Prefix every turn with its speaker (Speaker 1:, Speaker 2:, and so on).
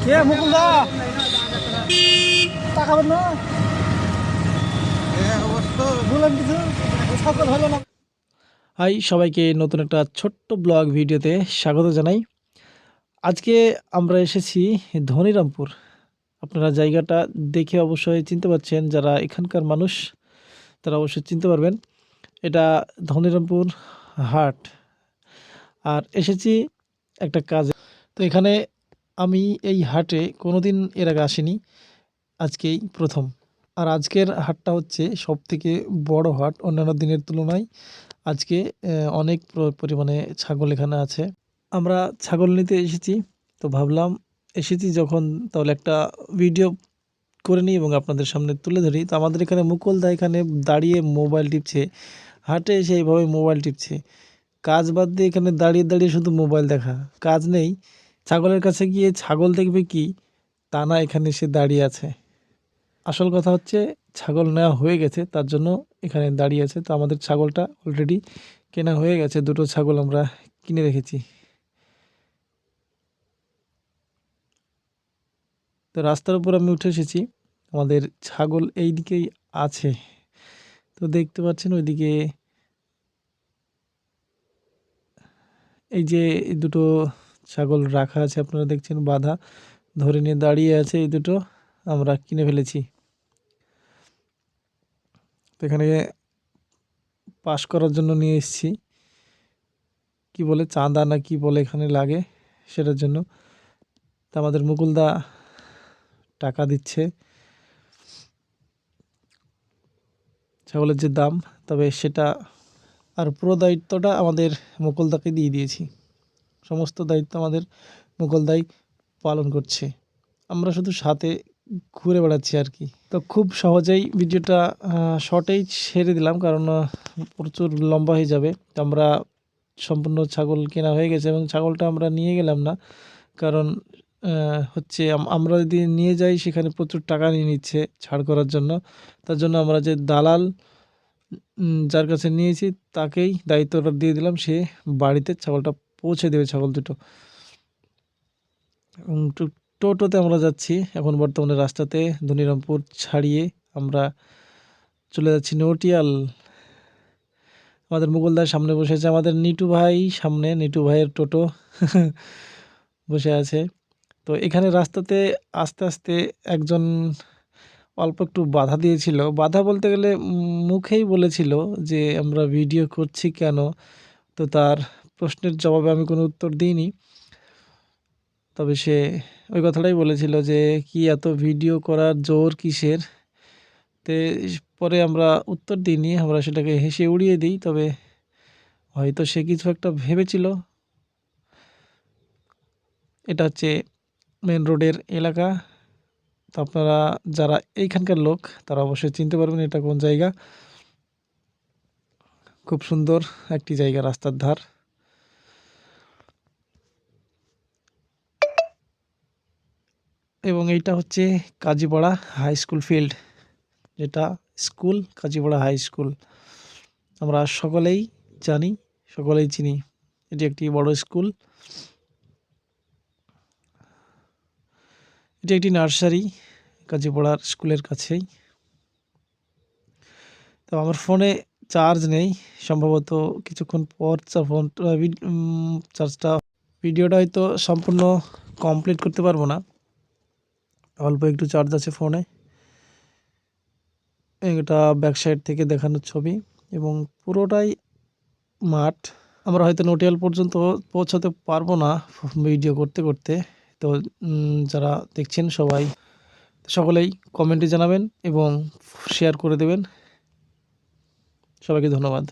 Speaker 1: কে মুকুলদা তাকাবেন না বললাম কিছু সকল হলো না। হাই সবাইকে নতুন একটা ছোট্ট ব্লগ ভিডিওতে স্বাগত জানাই। আজকে আমরা এসেছি ধনিরামপুর। আপনারা জায়গাটা দেখে অবশ্যই চিনতে পারছেন, যারা এখানকার মানুষ তারা অবশ্যই চিনতে পারবেন। এটা ধনিরামপুর হাট। আর এসেছি একটা কাজে। তো এখানে আমি এই হাটে কোনোদিন এর আগে আসিনি, আজকেই প্রথম। আর আজকের হাটটা হচ্ছে সবথেকে বড় হাট অন্যান্য দিনের তুলনায়। আজকে অনেক পরিমাণে ছাগল এখানে আছে। আমরা ছাগল নিতে এসেছি, তো ভাবলাম এসেছি যখন তাহলে একটা ভিডিও করে নিই এবং আপনাদের সামনে তুলে ধরি। তো আমাদের এখানে মুকুলদা এখানে দাঁড়িয়ে মোবাইল টিপছে, হাটে এসে এইভাবে মোবাইল টিপছে। কাজ বাদ দিয়ে এখানে দাঁড়িয়ে দাঁড়িয়ে শুধু মোবাইল দেখা, কাজ নেই। ছাগলের কাছে গিয়ে ছাগল দেখবে কি তা না, এখানে সে দাঁড়িয়ে আছে। আসল কথা হচ্ছে ছাগল নেওয়া হয়ে গেছে, তার জন্য এখানে দাঁড়িয়ে আছে। তো আমাদের ছাগলটা অলরেডি কেনা হয়ে গেছে, দুটো ছাগল আমরা কিনে রেখেছি। তো রাস্তার উপর আমি উঠে এসেছি, আমাদের ছাগল এই দিকেই আছে। তো দেখতে পাচ্ছেন ওইদিকে এই যে দুটো ছাগল রাখা আছে, আপনারা দেখছেন বাঁধা, ধরে নিয়ে দাঁড়িয়ে আছে। এই দুটো আমরা কিনে ফেলেছি। তো এখানে পাস করার জন্য নিয়ে এসেছি, কি বলে চাঁদা না কি বলে এখানে লাগে, সেটার জন্য। তা আমাদের মুকুলদা টাকা দিচ্ছে ছাগলের যে দাম, তবে সেটা আর পুরো দায়িত্বটা আমাদের মুকুলদাকে দিয়ে দিয়েছি। সমস্ত দায়িত্ব আমাদের মুকুলদাই পালন করছে, আমরা শুধু সাথে ঘুরে বেড়াচ্ছি আর কি। তো খুব সহজেই ভিডিওটা শর্টেই ছেড়ে দিলাম, কারণ প্রচুর লম্বা হয়ে যাবে। তো আমরা সম্পূর্ণ ছাগল কেনা হয়ে গেছে এবং ছাগলটা আমরা নিয়ে গেলাম না, কারণ হচ্ছে আমরা যদি নিয়ে যাই সেখানে প্রচুর টাকা নিয়ে নিচ্ছে ছাড় করার জন্য। তার জন্য আমরা যে দালাল যার কাছে নিয়েছি তাকেই দায়িত্বটা দিয়ে দিলাম, সে বাড়িতে ছাগলটা পৌঁছে দেবে, ছাগল দুটো। এবং টোটোতে আমরা যাচ্ছি এখন বর্তমানে রাস্তাতে। ধনিরামপুর ছাড়িয়ে আমরা চলে যাচ্ছি নটিয়াল। আমাদের মুকুলদার সামনে বসে আছে, আমাদের নিটু ভাই সামনে, নিটু ভাইয়ের টোটো বসে আছে। তো এখানে রাস্তাতে আস্তে আস্তে একজন অল্প একটু বাধা দিয়েছিল, বাধা বলতে গেলে মুখেই বলেছিল যে আমরা ভিডিও করছি কেন। তো তার প্রশ্নের জবাবে আমি কোনো উত্তর দিইনি, তবে সে ওই কথাটাই বলেছিল যে কি এত ভিডিও করার জোর কিসের। তে পরে আমরা উত্তর দিইনি, আমরা সেটাকে হেসে উড়িয়ে দিই। তবে হয়তো সে কিছু একটা ভেবেছিল। এটা হচ্ছে মেন রোডের এলাকা, তো আপনারা যারা এইখানকার লোক তারা অবশ্যই চিনতে পারবেন এটা কোন জায়গা। খুব সুন্দর একটি জায়গা, রাস্তার ধার। এবং এইটা হচ্ছে কাজীপাড়া হাই স্কুল ফিল্ড, যেটা স্কুল কাজীপাড়া হাই স্কুল আমরা সকলেই জানি, সকলেই চিনি। এটি একটি বড় স্কুল, এটি একটি নার্সারি কাজীপাড়ার স্কুলের কাছেই। তো আমার ফোনে চার্জ নেই, সম্ভবত কিছুক্ষণ পর চার্জটা ভিডিওটা হয়তো সম্পূর্ণ কমপ্লিট করতে পারবো না, অল্প একটু চার্জ আছে ফোনে। এটা ব্যাক সাইড থেকে দেখানোর ছবি এবং পুরোটাই মাঠ। আমরা হয়তো নটিয়াল পর্যন্ত পৌঁছাতে পারবো না ভিডিও করতে করতে। তো যারা দেখছেন সবাই সকলেই কমেন্টে জানাবেন এবং শেয়ার করে দেবেন। সবাইকে ধন্যবাদ।